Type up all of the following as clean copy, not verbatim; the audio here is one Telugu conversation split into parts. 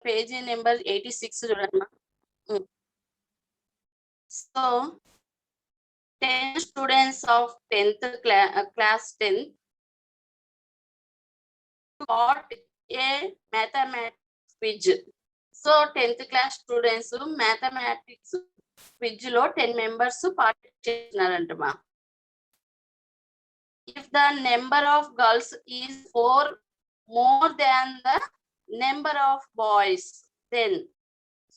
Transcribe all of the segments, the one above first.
పేజీ నెంబర్ 86 చూడమ్మా. So 10 students of 10th class 10 got a mathematics quiz. So 10th class students mathematics quiz లో 10 members పార్టిసిపేట్ చేస్తున్నారంటమ్మా. If the number of girls is 4 more than the number of boys, then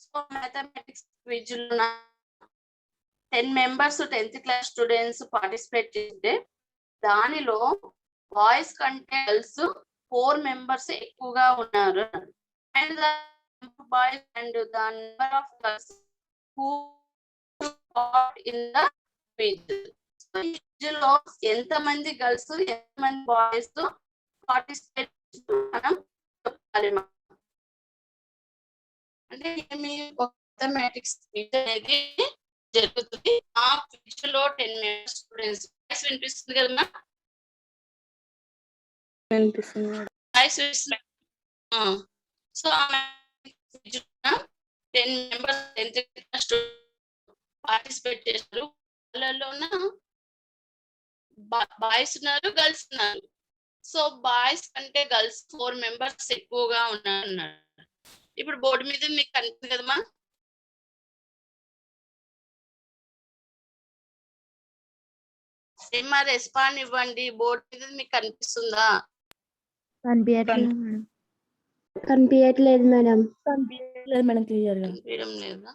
so mathematics quiz lo 10 members 10th class students participate చేస్తే దానిలో బాయ్స్ కంటే గర్ల్స్ 4 members ఎక్కువగా ఉన్నారు. And the boys and the number of girls who got in the quiz. లో ఎంత మంది గర్ల్స్ ఎంత మంది బాయ్స్ పార్టిసిపేట్ మనం చెప్పాలి. అంటే ఏమి మ్యాథమెటిక్స్ అనేది జరుగుతుంది. ఆ క్విజ్ లో 10 members స్టూడెంట్స్ వాయిస్ వినిపిస్తుంది కదమ్మా? సో ఆ 10 members 10th class పార్టిసిపేట్ చేశారు. వాళ్ళలోన బాయ్స్ ఉన్నారు, గర్ల్స్ ఉన్నారు. సో బాయ్స్ కంటే గర్ల్స్ 4 members ఎక్కువగా ఉన్నారు. ఇప్పుడు బోర్డు మీద మీకు కనిపిస్తుంది కదమ్మా? ఏమా రెస్పాండ్ ఇవ్వండి. బోర్డు మీద మీకు కనిపిస్తుందా? కనిపించట్లేదు మేడం. క్లియర్ గా కనిపించడం లేదా?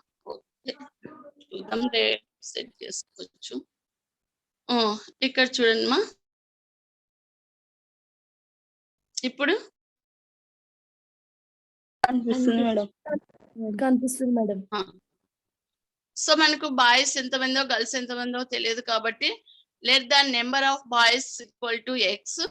చూద్దాం, సెట్ చేసుకోవచ్చు. ఇక్కడ చూడండి మా, ఇప్పుడు కనిపిస్తుంది మేడం. సో మనకు బాయ్స్ ఎంతమందో గర్ల్స్ ఎంతమందో తెలియదు కాబట్టి let the number of boys equal to x,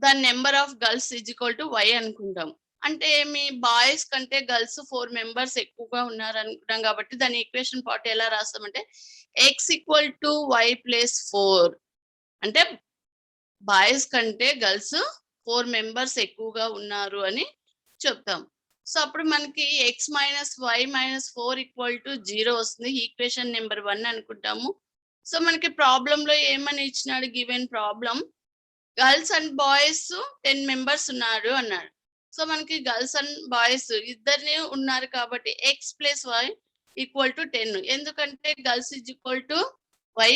the number of girls is equal to y అనుకుంటాం. అంటే మీ బాయ్స్ కంటే గర్ల్స్ 4 members ఎక్కువగా ఉన్నారు అనుకుంటాం కాబట్టి దాని ఈక్వేషన్ పార్ట్ ఎలా రాస్తామంటే x equal to y plus 4. అంటే బాయ్స్ కంటే గర్ల్స్ 4 members ఎక్కువగా ఉన్నారు అని చెప్తాం. సో అప్పుడు మనకి x minus y minus 4 equal to 0 వస్తుంది. ఈక్వేషన్ నెంబర్ 1 అనుకుంటాము. సో మనకి ప్రాబ్లం లో ఏమని ఇచ్చినాడు? Given problem girls and boys 10 members ఉన్నారు అన్నాడు. సో మనకి గర్ల్స్ అండ్ బాయ్స్ ఇద్దరిని ఉన్నారు కాబట్టి x plus y equal to 10. ఎందుకంటే girls is equal to y,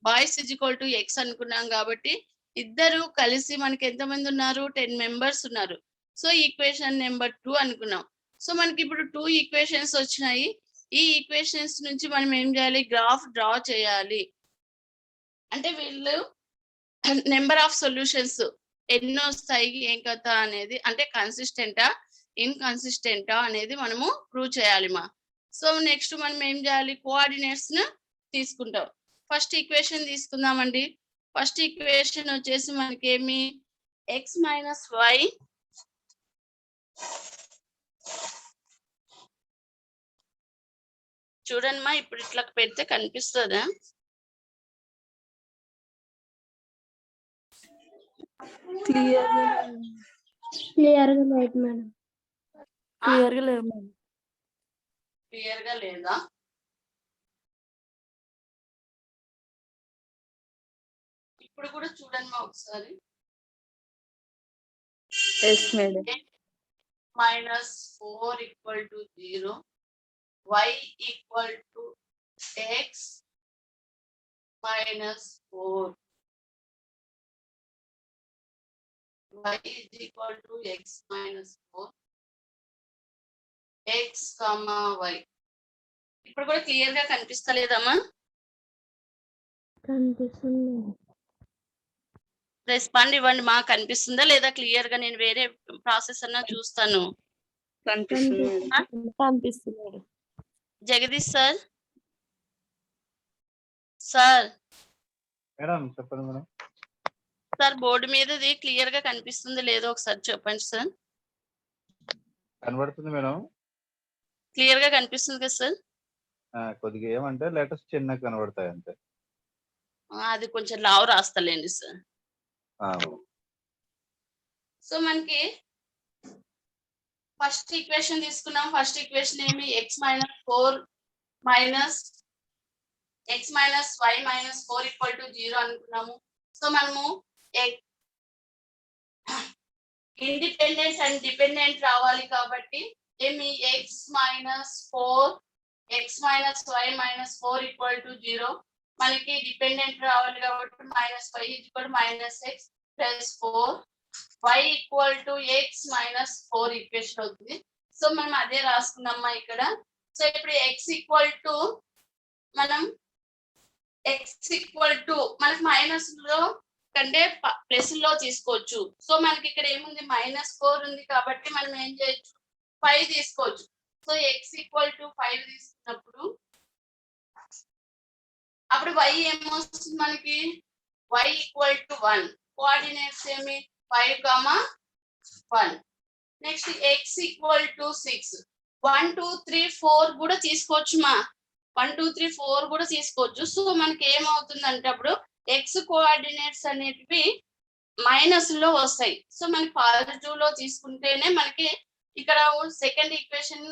boys is equal to x అనుకున్నాం కాబట్టి ఇద్దరు కలిసి మనకి ఎంతమంది ఉన్నారు? 10 members ఉన్నారు. సో ఈక్వేషన్ నెంబర్ 2 అనుకున్నాం. సో మనకి ఇప్పుడు 2 ఈక్వేషన్స్ వచ్చినాయి. ఈ ఈక్వేషన్స్ నుంచి మనం ఏం చేయాలి? గ్రాఫ్ డ్రా చేయాలి. అంటే వీళ్ళు నెంబర్ ఆఫ్ సొల్యూషన్స్ ఎన్ని వస్తాయి, ఏం కథ అనేది, అంటే కన్సిస్టెంటా ఇన్కన్సిస్టెంటా అనేది మనము ప్రూవ్ చేయాలి మా. సో నెక్స్ట్ మనం ఏం చేయాలి? కోఆర్డినేట్స్ ను తీసుకుంటాం. ఫస్ట్ ఈక్వేషన్ తీసుకుందామండి. ఫస్ట్ ఈక్వేషన్ వచ్చేసి మనకి ఏమి? ఎక్స్ మైనస్ వై చూడండి మా, ఇప్పుడు ఇట్లా పెడితే కనిపిస్తుందా? క్లియర్ గా లేదా? ఇప్పుడు కూడా చూడండి మా ఒకసారి. Minus 4 equal to 0, y equal to X minus 4, y is equal to x minus 4, x, y. ఇప్పుడు కూడా క్లియర్ గా కనిపిస్తలేదమ్మా? కనిపిస్తుంది. రెస్పాండ్ ఇవ్వండి మా, కనిపిస్తుందా లేదా క్లియర్ గా? నేను వేరే ప్రాసెస్ అన్నా చూస్తాను. కనిపిస్తుంది. జగదీష్ సార్, సార్ మేడం చెప్పండి మేడం. సార్ బోర్డు మీదది క్లియర్ గా కనిపిస్తుంది లేదో ఒకసారి చెప్పండి సార్. కనబడుతుంది మేడం. క్లియర్ గా కనిపిస్తుంది కదా సార్? కొద్దిగా ఏమంటే లెటర్స్ చిన్నగా కనబడతాయి అంతే. అది కొంచెం లావు రాస్తలేండి సార్. సో మనకి ఫస్ట్ ఈక్వేషన్ తీసుకున్నాం. ఫస్ట్ ఈక్వేషన్ ఏమి x minus 4 minus x minus y minus 4 equal to 0 అనుకున్నాము. సో మనము ఇండిపెండెంట్ అండ్ డిపెండెంట్ రావాలి కాబట్టి ఏమి x minus 4 x minus y minus 4 equal to 0. మనకి డిపెండెంట్ రావాలి కాబట్టి minus 5 equal minus x plus 4 y equal to x minus 4 equation అవుతుంది. సో మనం అదే రాసుకున్నామా ఇక్కడ. సో ఇప్పుడు x ఈక్వల్ టు మనం మనకి మైనస్ లో కంటే ప్లస్ లో తీసుకోవచ్చు. సో మనకి ఇక్కడ ఏముంది -4 ఉంది కాబట్టి మనం ఏం చేయొచ్చు 5 తీసుకోవచ్చు. సో x ఈక్వల్ టు 5 తీసుకున్నప్పుడు అప్పుడు y ఏమొస్తుంది మనకి y ఈక్వల్ టు 1. కోఆర్డినేట్స్ ఏమి 5, 1. Next x equal to 6. 1 2 3 4 కూడా తీసుకోవచ్చు మా 1 2 3 4 కూడా తీసుకోవచ్చు. సో మనకి ఏమవుతుంది అంటే అప్పుడు x కోఆర్డినేట్స్ అనేటివి మైనస్ లో వస్తాయి. సో మనకి పాజిటివ్ లో తీసుకుంటేనే మనకి ఇక్కడ సెకండ్ ఈక్వేషన్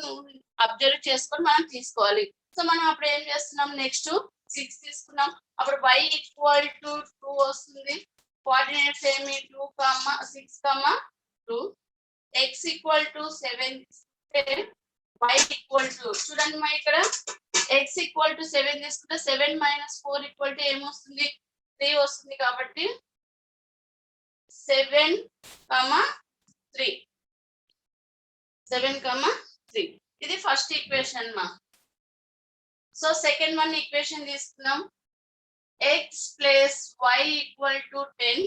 అబ్జర్వ్ చేసుకొని మనం తీసుకోవాలి. సో మనం అప్పుడు ఏం చేస్తున్నాం నెక్స్ట్ 6 తీసుకున్నాం. అప్పుడు y ఈక్వల్ టు 2 వస్తుంది. కోఆర్డినేట్స్ ఏమి 2, 6, 2. x equal to 7 y equal to చూడండి మా ఇక్కడ x ఈక్వల్ టు 7 తీసుకుంటే 7 మైనస్ 4 ఈక్వల్ టు ఏమొస్తుంది 3 వస్తుంది కాబట్టి 7, 3. ఇది ఫస్ట్ ఈక్వేషన్ మా. సో సెకండ్ వన్ ఈక్వేషన్ తీసుకున్నాం. x plus y equal to 10.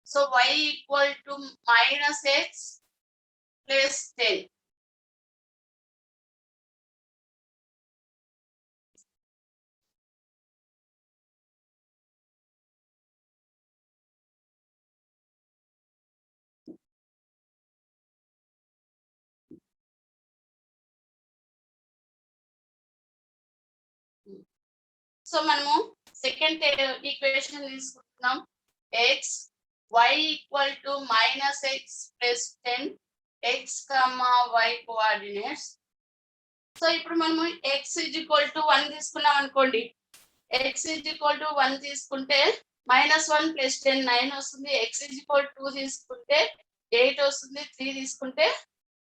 So y equal to minus x plus 10. So మనము సెకండ్ ఈక్వేషన్ తీసుకుంటున్నాం. x y equal to minus x plus 10 x, y coordinates. So ఇప్పుడు మనము x ఈక్వల్ టు 1 తీసుకున్నాం అనుకోండి. x ఈక్వల్ టు 1 తీసుకుంటే -1 ప్లస్ 10 9 వస్తుంది. x ఈక్వల్ 2 తీసుకుంటే 8 వస్తుంది. 3 తీసుకుంటే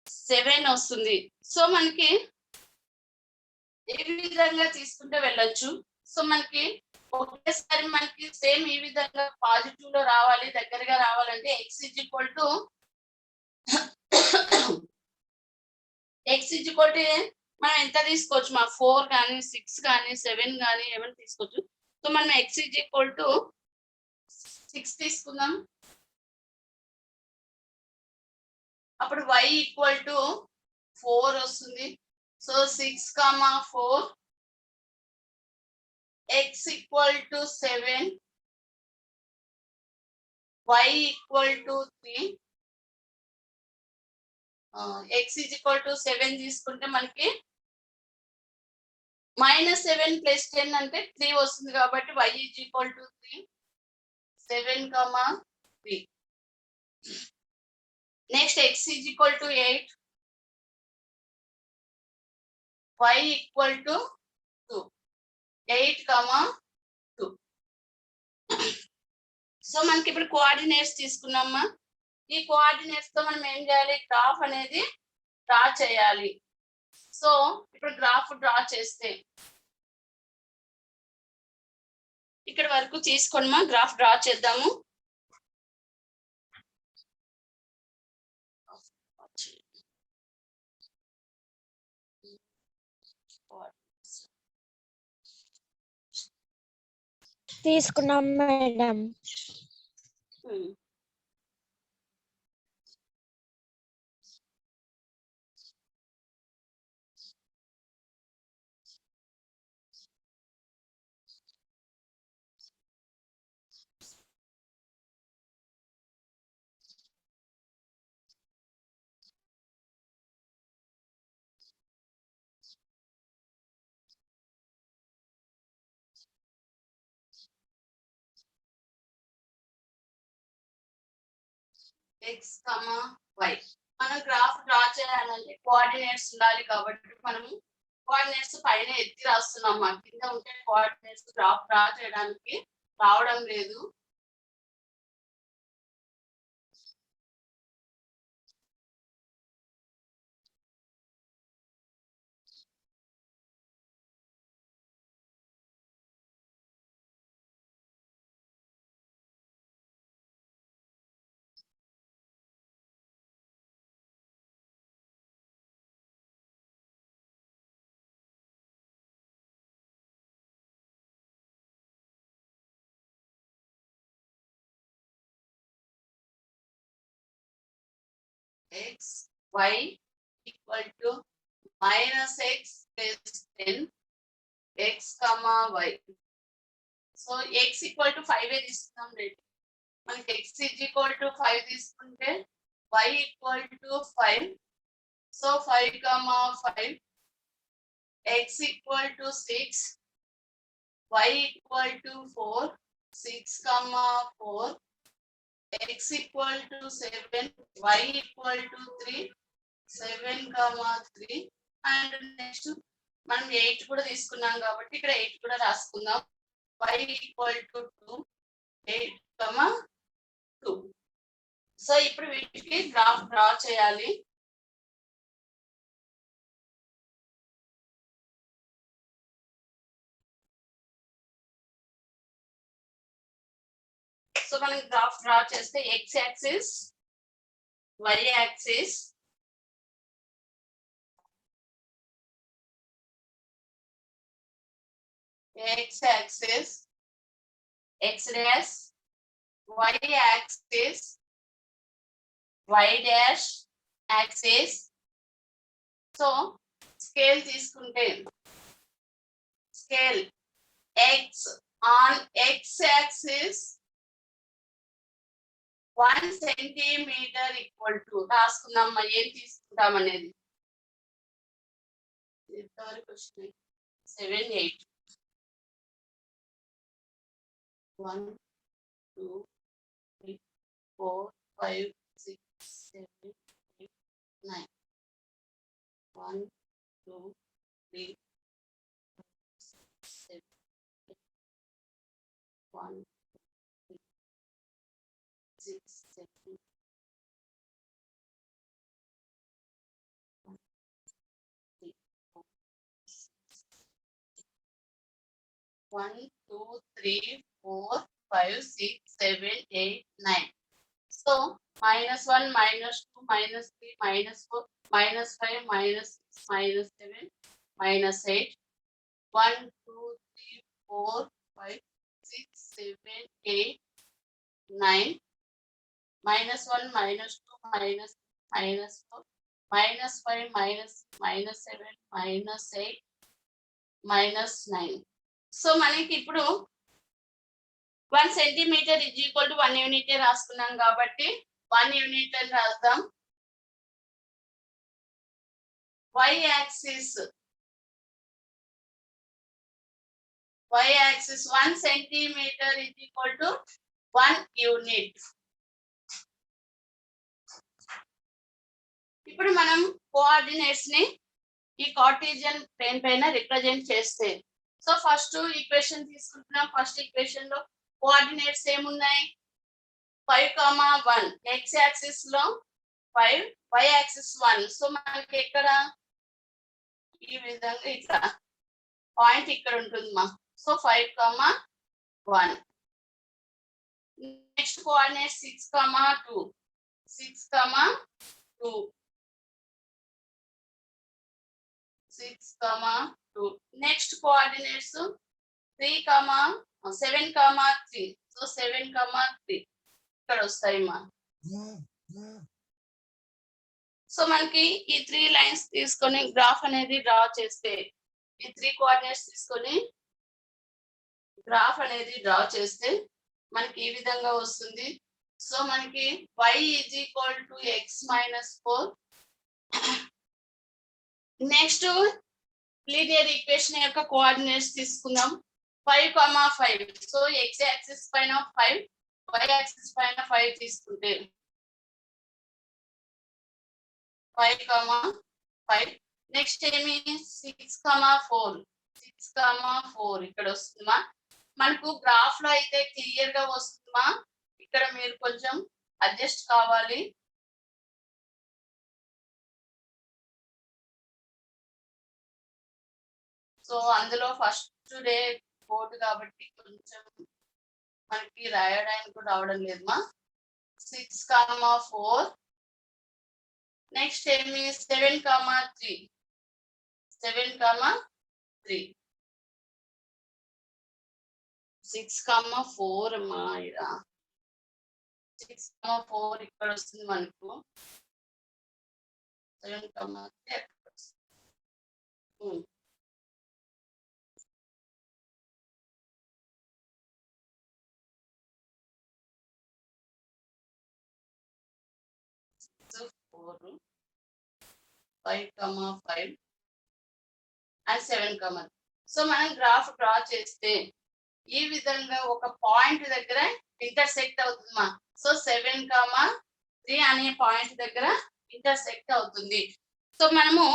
7 వస్తుంది. సో మనకి ఏ విధంగా తీసుకుంటే వెళ్ళొచ్చు. సో మనకి ఒకేసారి మనకి సేమ్ ఈ విధంగా పాజిటివ్ లో రావాలి, దగ్గరగా రావాలంటే x ఈక్వల్ టు మనం ఎంత తీసుకోవచ్చు మా 4 కానీ 6 కానీ 7 కానీ ఏమైనా తీసుకోవచ్చు. సో మనం x ఈక్వల్ టు 6 తీసుకుందాం. అప్పుడు y ఈక్వల్ టు 4 వస్తుంది. So 6, 4. x equal to 7, y equal to 3. x equal to 7 తీసుకుంటే మనకి -7 ప్లస్ 10 అంటే 3 వస్తుంది కాబట్టి y equal to 3. 7, 3. Next x equal to 8, y equal to 2. 8, 2. So మనకి ఇప్పుడు కోఆర్డినేట్స్ తీసుకున్నామా. ఈ కోఆర్డినేట్స్ తో మనం ఏం చేయాలి గ్రాఫ్ అనేది డ్రా చేయాలి. సో ఇప్పుడు గ్రాఫ్ డ్రా చేస్తే ఇక్కడ వరకు తీసుకోనమా గ్రాఫ్ డ్రా చేద్దాము. తీసుకున్నాం మేడం. x, y మనం గ్రాఫ్ డ్రా చేయాలంటే కోఆర్డినేట్స్ ఉండాలి కాబట్టి మనము కోఆర్డినేట్స్ పైన ఎత్తి రాస్తున్నాం. మా కింద ఉంటే కోఆర్డినేట్స్ గ్రాఫ్ డ్రా చేయడానికి రావడం లేదు. X, y equal to minus x plus 10 x comma y. So x equal to 5 తీసుకుందాం రేట్. మనకి x is equal to 5 తీసుకుంటే y equal to 5. So 5 comma 5 x equal to 6 y equal to 4 6 comma 4 x equal to 7 y equal to 3 7 comma 3 and next మనం 8 కూడా తీసుకున్నాం కాబట్టి ఇక్కడ 8 కూడా రాసుకుందాం. y equal to 2 8 comma 2. So ఇప్పుడు వీటికి గ్రాఫ్ డ్రా చేయాలి. సో మనం గ్రాఫ్ డ్రా చేస్తే x axis y axis x axis x dash y axis y dash axis. So scale తీసుకుంటే scale x on x axis 1 centimeter equal to రాసుకుందాం ఏం తీసుకుంటాం అనేది. ఇంతవరకు వచ్చినాయి 7 8 1 2 3 4 5 6 7 8 9 1 2 3 7 1 6 7 1 2 3 4 5 6 7 8 9. So -1 -2 -3 -4 -5 -6 -7 -8 1 2 3 4 5 6 7 8 9 -1 -2 -4 -5 -7 -8 -9. సో మనకి ఇప్పుడు 1 centimetre is equal to 1 unit రాసుకున్నాం కాబట్టి 1 యూనిట్ అని రాద్దాం. y axis 1 centimetre is equal to 1 unit. ఇప్పుడు మనం కోఆర్డినేట్స్ ని ఈ కార్టీజియన్ ప్లేన్ పైన రిప్రజెంట్ చేస్తే సో ఫస్ట్ ఈక్వేషన్ తీసుకుంటున్నాం. ఫస్ట్ ఈక్వేషన్ లో కోఆర్డినేట్స్ ఏమున్నాయి 5, 1 x యాక్సిస్ లో 5 y యాక్సిస్ 1. సో మనకి ఎక్కడ ఈ విధంగా ఇట్లా పాయింట్ ఇక్కడ ఉంటుంది మా. So 5, 1. Next coordinate 6, 2 6, 2 6, 2. Next coordinates 3, 7, 3. So 7, 3 ఇక్కడ వస్తాయి మా. సో మనకి ఈ 3 లైన్స్ తీసుకొని గ్రాఫ్ అనేది డ్రా చేస్తే ఈ 3 కోఆర్డినేట్స్ తీసుకొని గ్రాఫ్ అనేది డ్రా చేస్తే మనకి ఈ విధంగా వస్తుంది. సో మనకి y is equal to x minus 4. Next linear equation యొక్క కోఆర్డినేట్స్ తీసుకుందాం 5, 5. సో x యాక్సిస్ పైన 5 y యాక్సిస్ పైన 5 తీసుకుంటే 5, నెక్స్ట్ ఏమి 6,4 ఇక్కడ వస్తుందా మనకు గ్రాఫ్ లో అయితే క్లియర్ గా వస్తుందా ఇక్కడ మీరు కొంచెం అడ్జస్ట్ కావాలి సో అందులో ఫస్ట్ డే కోడ్ కాబట్టి కొంచెం మనకి రాయడానికి కూడా రావడం లేదమ్మా 6,4 నెక్స్ట్ ఏమి 7,3 6,4 అమ్మా ఇలా 6,4 ఇక్కడ వస్తుంది మనకు 7,3 ఎక్కడ వస్తుంది four, 5,5 and 7, సో మనం గ్రాఫ్ డ్రా చేస్తే ఈ విధంగా ఒక పాయింట్ దగ్గర ఇంటర్సెక్ట్ అవుతుందమ్మా సో 7,3 అనే పాయింట్ దగ్గర ఇంటర్సెక్ట్ అవుతుంది సో మనము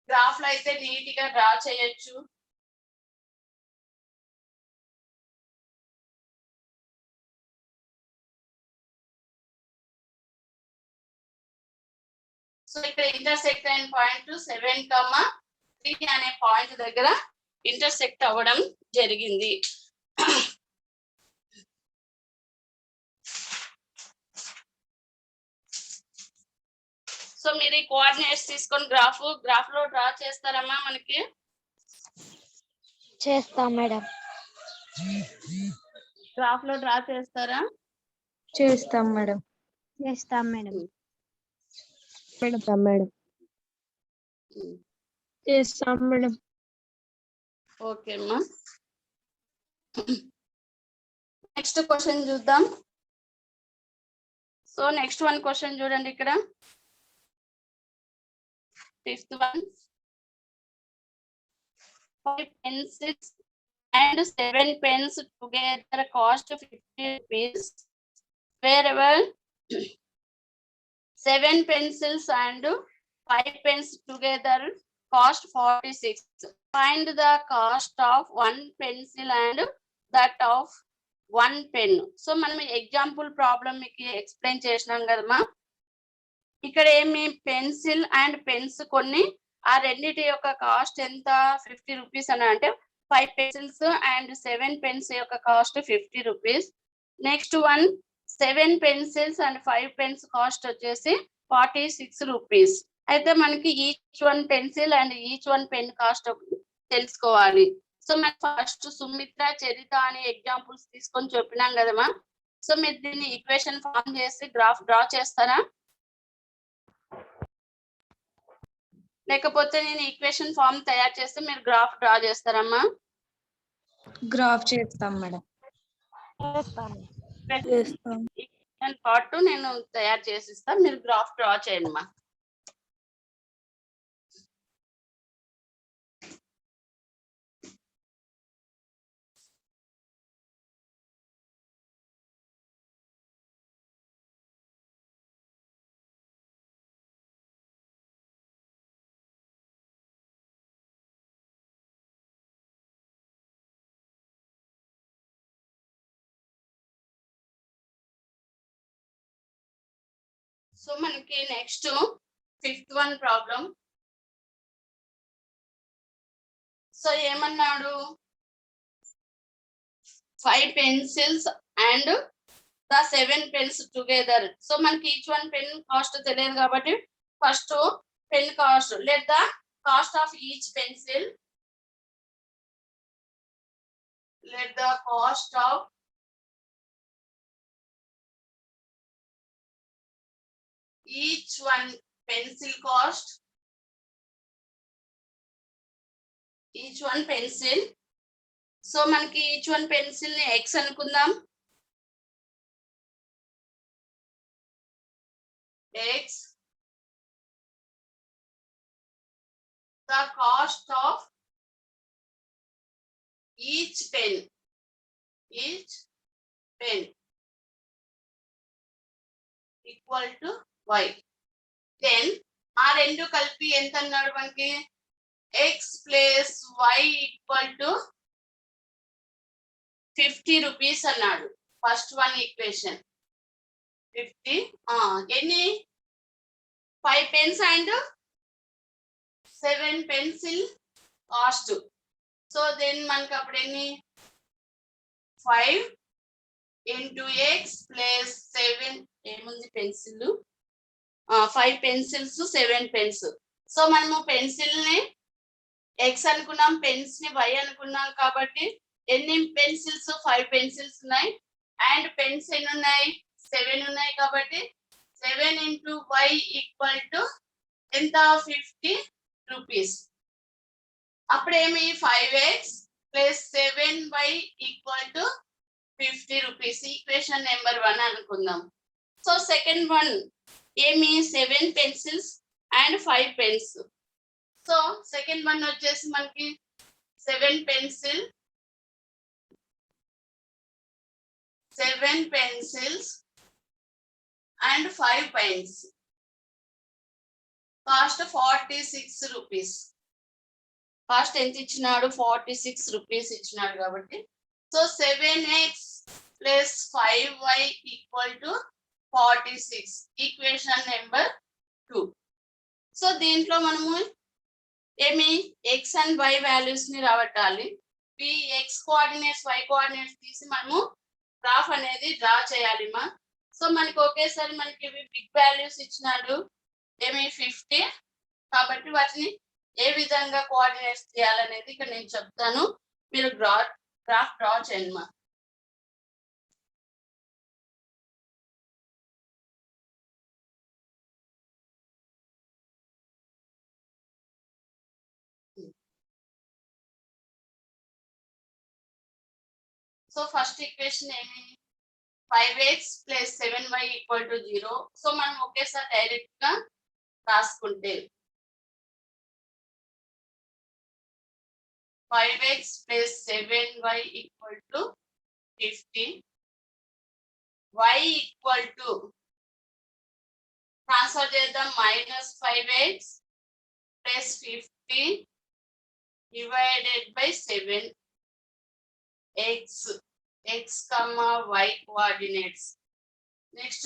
గ్రాఫ్ లో అయితే నీట్ గా డ్రా చేయొచ్చు సో ఇక్కడ ఇంటర్సెక్ట్ అయిన పాయింట్ 7,3 అనే పాయింట్ దగ్గర ఇంటర్సెక్ట్ అవ్వడం జరిగింది సో మీరు ఈ కోఆర్డినేట్స్ తీసుకొని గ్రాఫ్ లో డ్రా చేస్తారమ్మా మనకి చేస్తాం మేడం. గ్రాఫ్ లో డ్రా చేస్తారా చేస్తాం మేడం. చేస్తాం మేడం. పెడతాం మేడం. చేస్తాం మేడం. ఓకే అమ్మా నెక్స్ట్ క్వశ్చన్ చూద్దాం సో నెక్స్ట్ వన్ క్వశ్చన్ చూడండి ఇక్కడ 5th one 5 pencils and 7 pens together cost 50 rupees wherever 7 pencils and 5 pens together cost 46. Find the cost of 1 pencil and that of 1 pen. So మనం ఎగ్జాంపుల్ ప్రాబ్లం మీకు ఎక్స్ప్లెయిన్ చేసినాం కదమ్మా ఇక్కడ ఏమి పెన్సిల్ అండ్ పెన్స్ కొన్ని ఆ రెండిటి యొక్క కాస్ట్ ఎంత 50 రూపీస్ అని అంటే 5 పెన్సిల్స్ అండ్ 7 పెన్స్ యొక్క cost 50 rupees next one 7 pencils and 5 pens cost వచ్చేసి 46 రూపీస్ అయితే మనకి each one pencil and each one pen cost తెలుసుకోవాలి సో మనం ఫస్ట్ సుమిత్ర చరిత అనే ఎగ్జాంపుల్స్ తీసుకొని చెప్పినాం కదమ్మా సో మీరు దీన్ని ఈక్వేషన్ ఫార్మ్ చేసి గ్రాఫ్ డ్రా చేస్తారా లేకపోతే నేను ఈక్వేషన్ ఫార్మ్ తయారు చేస్తే మీరు గ్రాఫ్ డ్రా చేస్తారమ్మా గ్రాఫ్ చేస్తాం మేడం. పార్ట్ నేను తయారు చేసిస్తా మీరు గ్రాఫ్ డ్రా చేయండి మా సో మనకి next 5th one problem so ఏమన్నాడు 5 pencils and the 7 pens together so మనకి ఈచ్ వన్ పెన్ కాస్ట్ తెలియదు కాబట్టి first pen cost let the cost of each pencil let the cost of each one pencil cost each one pencil so మనకి ఈచ్ వన్ పెన్సిల్ ని x అనుకుందాం x the cost of each pen equal to y. Then ఆ రెండు కలిపి ఎంత అన్నాడు మనకి? X plus y equal to 50 rupees అన్నాడు. First one equation 50. ఎన్ని? 5 pence and 7 pencil cost. So then మనకి అప్పుడు ఎన్ని? 5 into x plus 7 ఏముంది పెన్సిల్? 5 pencils 7 pens. సో మనము పెన్సిల్ ని ఎక్స్ అనుకున్నాం, పెన్స్ ని వై అనుకున్నాం కాబట్టి ఎన్ని పెన్సిల్స్? 5 పెన్సిల్స్ ఉన్నాయి. అండ్ పెన్స్ ఎన్ని ఉన్నాయి? 7 ఉన్నాయి కాబట్టి 7 into y ఈక్వల్ టు ఎంత? 50 రూపీస్. అప్పుడేమి? 5x plus 7y equal to 50 rupees. Equation number 1 అనుకుందాం. సో సెకండ్ వన్ ఏమి? 7 pencils and 5 pens. So second one వచ్చేసి మనకి 7 pencil, 7 pencils and 5 pens. Cost 46 rupees. Cost ఎంత ఇచ్చినాడు? 46 రూపీస్ ఇచ్చినాడు కాబట్టి so 7x plus 5y equal to 46. Equation number 2. So దీంట్లో మనము ఏమి? ఎక్స్ అండ్ వై వాల్యూస్ ని రాబట్టాలి. ఈ ఎక్స్ కోఆర్డినేట్స్ వై కోఆర్డినేట్స్ తీసి మనము గ్రాఫ్ అనేది డ్రా చేయాలి మా. సో మనకి ఒకేసారి మనకి ఇవి బిగ్ వాల్యూస్ ఇచ్చినాడు, ఏమి? 50. కాబట్టి వాటిని ఏ విధంగా కోఆర్డినేట్స్ తీయాలనేది ఇక్కడ నేను చెప్తాను. మీరు గ్రాఫ్ డ్రా చేయండి మా. సో ఫస్ట్ ఈక్వేషన్ ఏమి? 5x plus 7y equal to 0. So మనం ఒకేసారి డైరెక్ట్ గా రాసుకుంటే 5x plus 7y equal to 50. y equal to transfer చేద్దాం. Minus 5x plus 50 divided by 7. x comma y coordinates. Next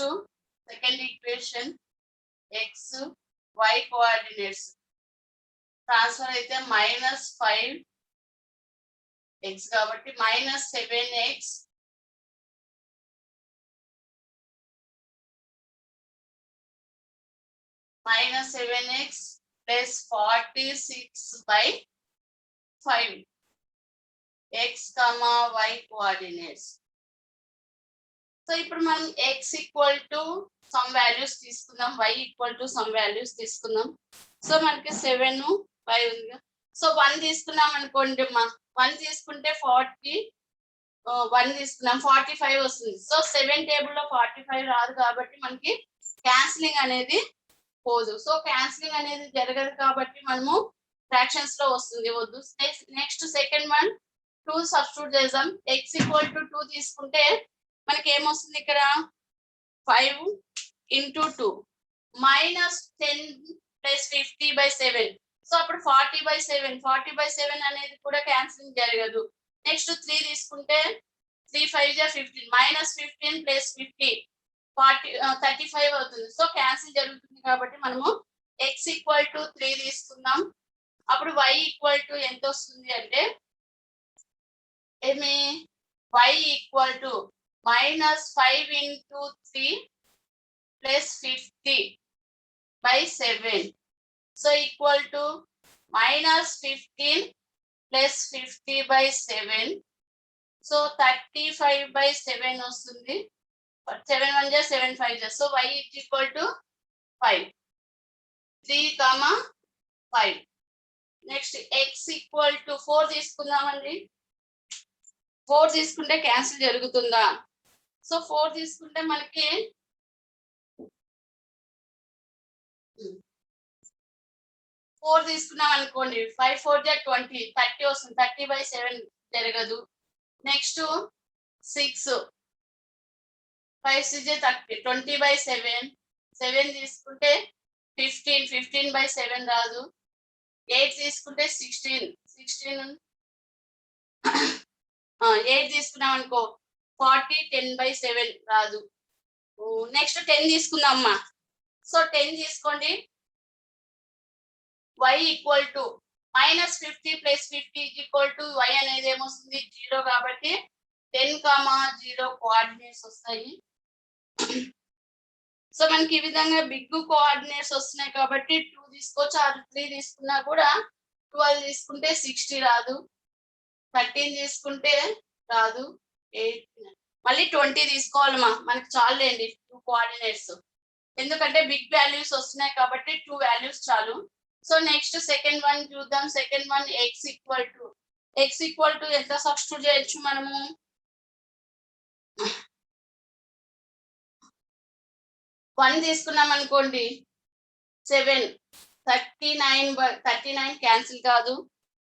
second equation x y coordinates transfer అయితే minus 5 x కాబట్టి minus 7x minus 7x plus 46 by 5 x comma y coordinates. So ఇప్పుడు మనం x equal to some values తీసుకుందాం, y equal to some values తీసుకుందాం. సో మనకి 7 5 ఉంది. సో 1 తీసుకున్నాం అనుకోండి మా. 1 తీసుకుంటే 40, 1 తీసుకున్నాం 45 వస్తుంది. సో 7 టేబుల్ లో 45 రాదు కాబట్టి మనకి క్యాన్సిలింగ్ అనేది పోదు. సో క్యాన్సిలింగ్ అనేది జరగదు కాబట్టి మనము ఫ్రాక్షన్స్ లో వస్తుంది, వద్దు. నెక్స్ట్ సెకండ్ వన్ 2 సబ్స్టిట్యూట్ చేద్దాం. x ఈక్వల్ టు 2 తీసుకుంటే మనకి ఏమొస్తుంది? ఇక్కడ 5 into 2 minus 10 plus 50 by 7. So అప్పుడు 40 by 7. 40 by 7 అనేది కూడా క్యాన్సిలింగ్ జరగదు. నెక్స్ట్ 3 తీసుకుంటే 3 5 = 15 minus 15 plus 50 35 అవుతుంది. సో క్యాన్సిల్ జరుగుతుంది కాబట్టి మనము x ఈక్వల్ టు 3 తీసుకుందాం. అప్పుడు y ఈక్వల్ టు ఎంత వస్తుంది అంటే ఏమి? y equal to minus 5 into 3 plus 50 by 7. So equal to minus 15 plus 50 by 7. So 35 by 7 వస్తుంది. 7 1 = 7 5 = so y is equal to 5. 3, 5. Next x equal to 4 తీసుకుందామండి. 4 తీసుకుంటే క్యాన్సిల్ జరుగుతుందా? సో 4 తీసుకుంటే మనకి 4 తీసుకున్నాం అనుకోండి. 5 4 = 20, 30 వస్తుంది. 30 by 7 జరగదు. నెక్స్ట్ 6 5 6 = 30, 20 by 7 7 తీసుకుంటే 15 రాదు. 8 తీసుకుంటే 16 8 తీసుకున్నాం అనుకో 40 10/7 రాదు. నెక్స్ట్ 10 తీసుకుందాం అమ్మా. సో 10 తీసుకోండి. y equal to -50 + 50 equal to y అనేది ఏమొస్తుంది 0 కాబట్టి 10, 0 కోఆర్డినేట్స్ వస్తాయి. సో మనకి ఈ విధంగా బిగ్ కోఆర్డినేట్స్ వస్తున్నాయి కాబట్టి 2 తీసుకోవచ్చు, ఆర్ 3 తీసుకున్నా కూడా 12 తీసుకుంటే 60 రాదు, 13 తీసుకుంటే రాదు, 8 మళ్ళీ 20 తీసుకోవాలమ్మా. మనకి చాలండి 2 కోఆర్డినేట్స్, ఎందుకంటే బిగ్ వాల్యూస్ వస్తున్నాయి కాబట్టి 2 వాల్యూస్ చాలు. సో నెక్స్ట్ సెకండ్ వన్ చూద్దాం. Second one x equal to ఎంత సబ్స్టిట్యూట్ చేయొచ్చు మనము? 1 తీసుకున్నాం అనుకోండి 7, 39 క్యాన్సిల్ కాదు.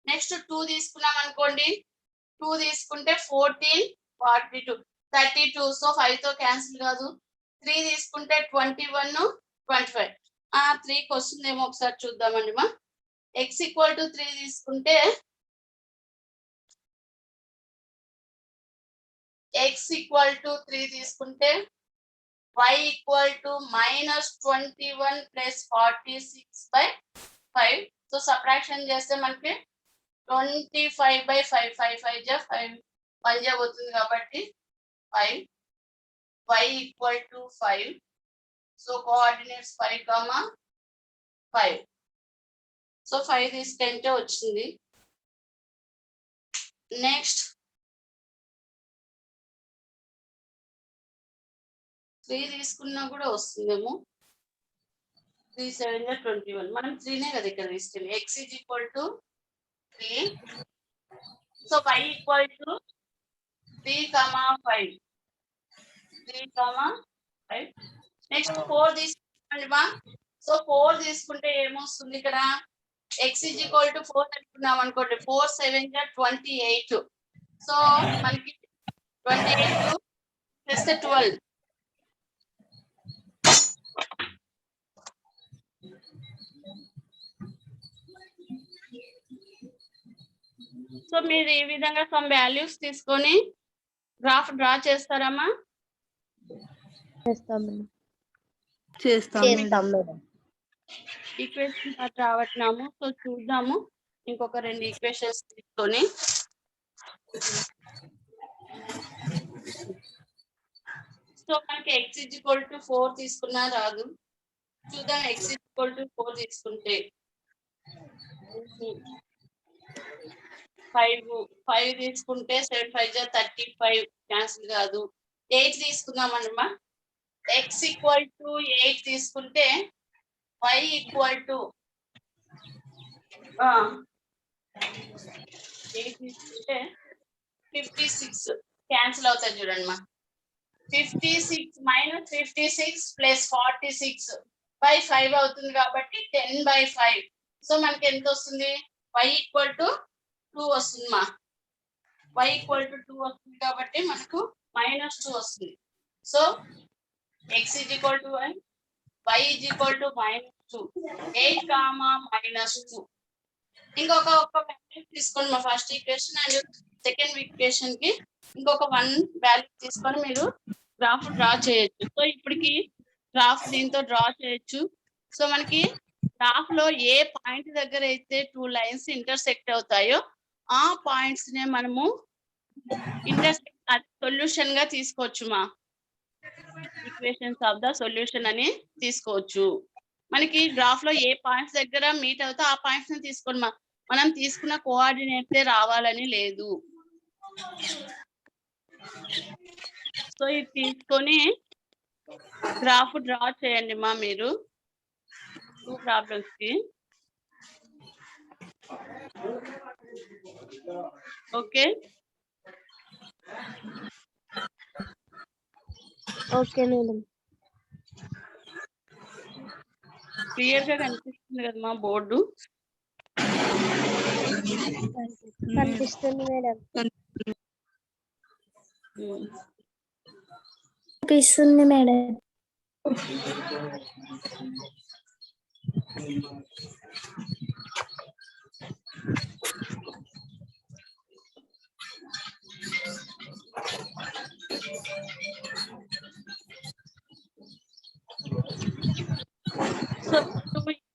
నెక్స్ట్ 2 తీసుకున్నాం అనుకోండి, 2 తీసుకుంటే 14 42 32, సో 5 తో క్యాన్సిల్ కాదు. 3 తీసుకుంటే 21 25. 3కి వస్తుందేమో ఒకసారి చూద్దామండి మా. x ఈక్వల్ టు 3 తీసుకుంటే y equal to -21 + 46/5. So subtraction చేస్తే మనకి 25/5 5 జా 5 1 జా అవుతుంది కాబట్టి 5. y equal to 5. So coordinates 5, 5. So 5 తీసుకుంటే వచ్చింది. నెక్స్ట్ 3 తీసుకున్నా కూడా వస్తుందేమో. 3 7 జా 21. మనం 3నే కదా ఇక్కడ తీసుకెళ్ళి. x equal to 3. So y equal to 3, 5. 3, 5. Next 4 తీసుకుంటామండి మా. సో 4 తీసుకుంటే ఏమొస్తుంది ఇక్కడ? x ఈక్వల్ టు 4 అనుకున్నాం అనుకోండి. 4 7 జా 28. సో మనకి 28 ప్లస్ 12. సో మీరు ఈ విధంగా సమ్ వాల్యూస్ తీసుకొని గ్రాఫ్ డ్రా చేస్తారమ్మా? చేస్తాం మేడం. ఈక్వేషన్ రావట్నాము. సో చూద్దాము ఇంకొక 2 ఈక్వేషన్స్ తీసుకొని. సో మనకి x ఈక్వల్ టు 4 తీసుకున్నా రాదు. చూద్దాం x ఈక్వల్ టు 4 తీసుకుంటే 5 తీసుకుంటే 7 5 జా 35 క్యాన్సిల్ కాదు. 8 తీసుకుందామన్నమా. x ఈక్వల్ టు 8 తీసుకుంటే y ఈక్వల్ టు 8 తీసుకుంటే 56 క్యాన్సిల్ అవుతుంది చూడండి మా. 56 -56 + 46/5 అవుతుంది కాబట్టి 10/5. సో మనకి ఎంత వస్తుంది? y ఈక్వల్ టు 2 వస్తుంది మా. y ఈక్వల్ టు 2 వస్తుంది కాబట్టి మనకు -2 వస్తుంది. So x equal to y equal to -2. 8, -2. ఇంకొక వాల్యూ తీసుకోండి మా. First equation and second equation కి ఇంకొక 1 వాల్యూ తీసుకొని మీరు గ్రాఫ్ డ్రా చేయొచ్చు. సో ఇప్పటికి గ్రాఫ్ దీంతో డ్రా చేయొచ్చు. సో మనకి గ్రాఫ్ లో ఏ పాయింట్ దగ్గర అయితే 2 లైన్స్ ఇంటర్సెక్ట్ అవుతాయో ఆ పాయింట్స్ నే మనము సొల్యూషన్ గా తీసుకోవచ్చు మా. ఈక్వేషన్స్ ఆఫ్ ద సొల్యూషన్ అని తీసుకోవచ్చు. మనకి గ్రాఫ్ లో ఏ పాయింట్స్ దగ్గర మీట్ అవుతా ఆ పాయింట్స్ ని తీసుకోండి మా. మనం తీసుకున్న కోఆర్డినేట్సే రావాలని లేదు. సో ఇది తీసుకొని గ్రాఫ్ డ్రా చేయండి మా మీరు 2 ప్రాబ్లమ్స్ కి. Okay okay madam. క్లియర్ గా కనిపిస్తుంది కదా మా బోర్డు? కనిపిస్తుంది మేడం. ఉమ్. కనిపిస్తుంది మేడం. సో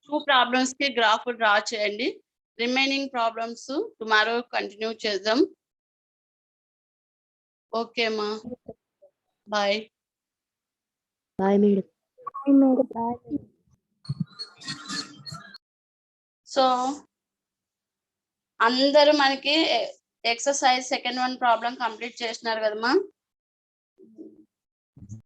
టూ ప్రాబ్లమ్స్ కి గ్రాఫ్ డ్రా చేయండి. రిమైనింగ్ ప్రాబ్లమ్స్ టుమారో కంటిన్యూ చేద్దాం. ఓకే అమ్మా, బాయ్. Bye madam. సో అందరూ మనకి ఎక్సర్సైజ్ సెకండ్ 1 ప్రాబ్లం కంప్లీట్ చేసినారు కదమ్మా.